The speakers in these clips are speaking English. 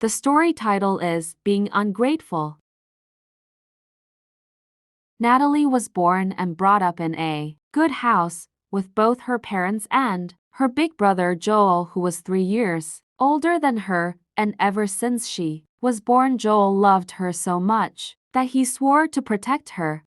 The story title is Being Ungrateful. Natalie was born and brought up in a good house with both her parents and her big brother Joel, who was 3 years older than her, and ever since she was born Joel loved her so much that he swore to protect her.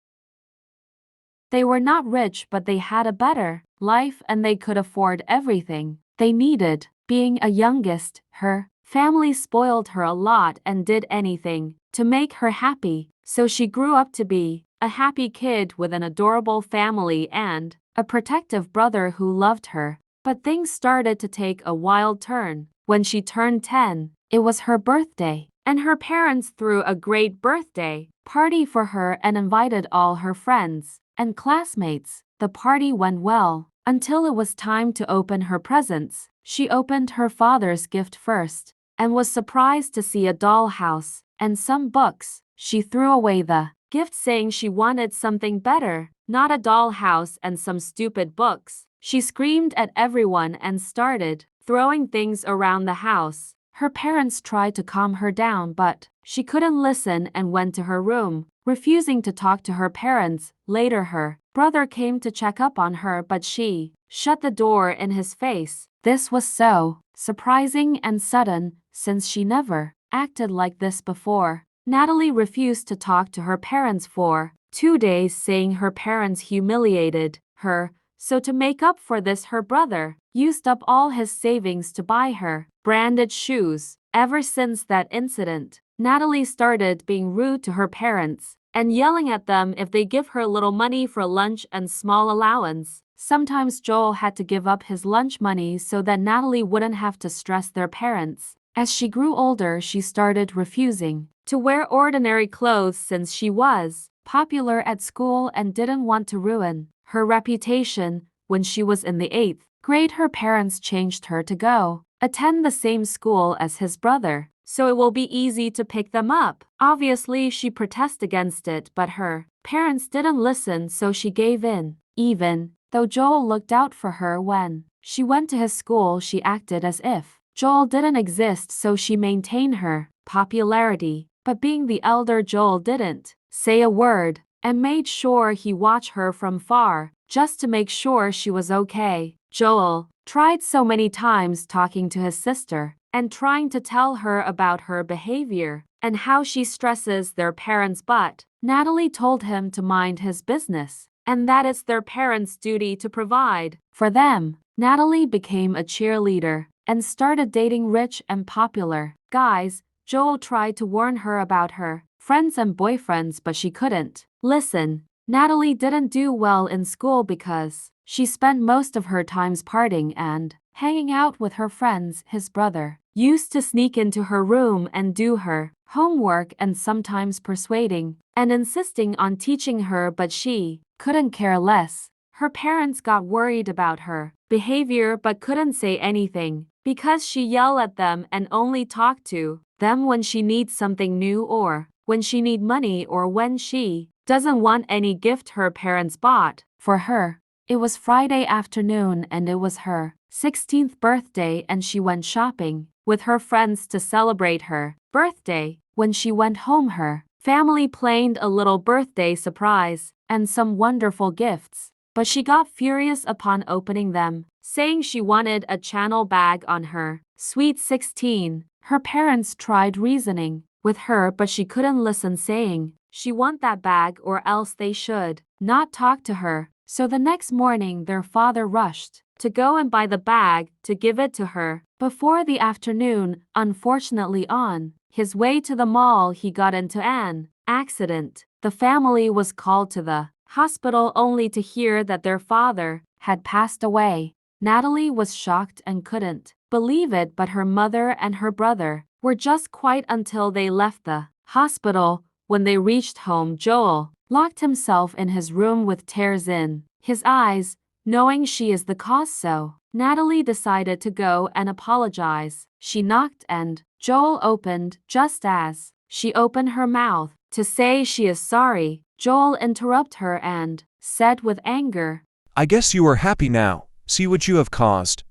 They were not rich, but they had a better life and they could afford everything they needed. Being a youngest, her family spoiled her a lot and did anything to make her happy, so she grew up to be a happy kid with an adorable family and a protective brother who loved her. But things started to take a wild turn when she turned 10. It was her birthday, and her parents threw a great birthday party for her and invited all her friends and classmates. The party went well until it was time to open her presents. She opened her father's gift first and was surprised to see a dollhouse and some books. She threw away the gift, saying she wanted something better, not a dollhouse and some stupid books. She screamed at everyone and started throwing things around the house. Her parents tried to calm her down, but she couldn't listen and went to her room, refusing to talk to her parents. Later, her brother came to check up on her, but she shut the door in his face. This was so surprising and sudden, since she never acted like this before. Natalie refused to talk to her parents for 2 days, saying her parents humiliated her. So to make up for this, her brother used up all his savings to buy her branded shoes. Ever since that incident, Natalie started being rude to her parents and yelling at them if they give her little money for lunch and small allowance. Sometimes Joel had to give up his lunch money so that Natalie wouldn't have to stress their parents. As she grew older, she started refusing to wear ordinary clothes since she was popular at school and didn't want to ruin her reputation. When she was in the 8th grade, her parents changed her to go attend the same school as his brother, so it will be easy to pick them up. Obviously, she protested against it, but her parents didn't listen, so she gave in. Even though Joel looked out for her when she went to his school, she acted as if Joel didn't exist, so she maintained her popularity. But being the elder, Joel didn't say a word and made sure he watched her from far, just to make sure she was okay. Joel tried so many times talking to his sister and trying to tell her about her behavior and how she stresses their parents, but Natalie told him to mind his business and that it's their parents' duty to provide for them. Natalie became a cheerleader and started dating rich and popular guys. Joel tried to warn her about her friends and boyfriends, but she couldn't listen. Natalie didn't do well in school because she spent most of her times partying and hanging out with her friends. His brother used to sneak into her room and do her homework, and sometimes persuading and insisting on teaching her, but she couldn't care less. Her parents got worried about her behavior but couldn't say anything because she yelled at them and only talked to them when she needs something new, or when she need money, or when she doesn't want any gift her parents bought for her. It was Friday afternoon and it was her 16th birthday, and she went shopping with her friends to celebrate her birthday. When she went home, her family planned a little birthday surprise and some wonderful gifts, but she got furious upon opening them, saying she wanted a Chanel bag on her sweet 16. Her parents tried reasoning with her, but she couldn't listen, saying she want that bag or else they should not talk to her. So the next morning, their father rushed to go and buy the bag to give it to her before the afternoon. Unfortunately, on his way to the mall, he got into an accident. The family was called to the hospital only to hear that their father had passed away. Natalie was shocked and couldn't believe it, but her mother and her brother were just quiet until they left the hospital. When they reached home, Joel locked himself in his room with tears in his eyes, knowing she is the cause, so Natalie decided to go and apologize. She knocked and Joel opened. Just as she opened her mouth to say she is sorry, Joel interrupted her and said with anger, "I guess you are happy now. See what you have caused.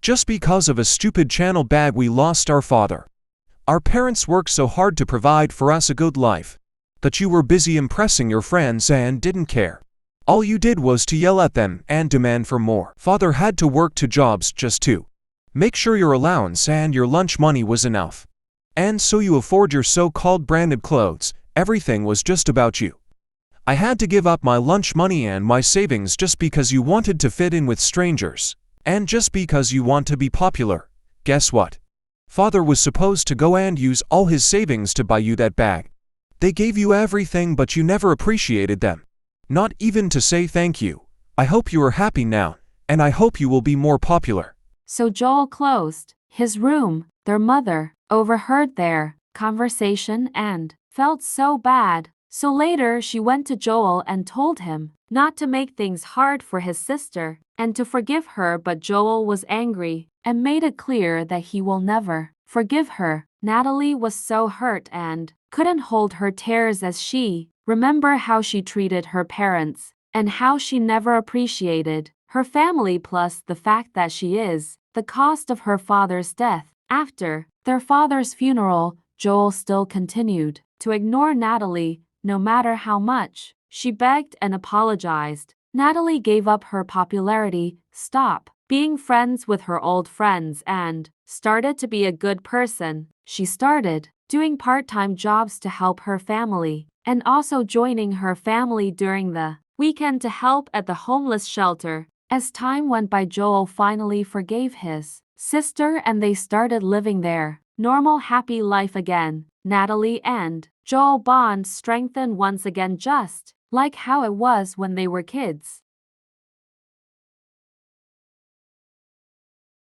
Just because of a stupid Chanel bag we lost our father. Our parents worked so hard to provide for us a good life that you were busy impressing your friends and didn't care. All you did was to yell at them and demand for more. Father had to work 2 jobs just to make sure your allowance and your lunch money was enough. And so you afford your so-called branded clothes. Everything was just about you. I had to give up my lunch money and my savings just because you wanted to fit in with strangers. And just because you want to be popular. Guess what? Father was supposed to go and use all his savings to buy you that bag. They gave you everything, but you never appreciated them. Not even to say thank you. I hope you are happy now, and I hope you will be more popular. So Joel closed his room. Their mother overheard their conversation and felt so bad. So later she went to Joel and told him not to make things hard for his sister and to forgive her, but Joel was angry and made it clear that he will never forgive her. Natalie was so hurt and couldn't hold her tears as she remembered how she treated her parents and how she never appreciated her family, plus the fact that she is the cost of her father's death. After their father's funeral, Joel still continued to ignore Natalie, no matter how much she begged and apologized. Natalie gave up her popularity, stopped being friends with her old friends, and started to be a good person. She started doing part-time jobs to help her family, and also joining her family during the weekend to help at the homeless shelter. As time went by, Joel finally forgave his sister and they started living their normal happy life again. Natalie and Joel bond strengthened once again, just like how it was when they were kids.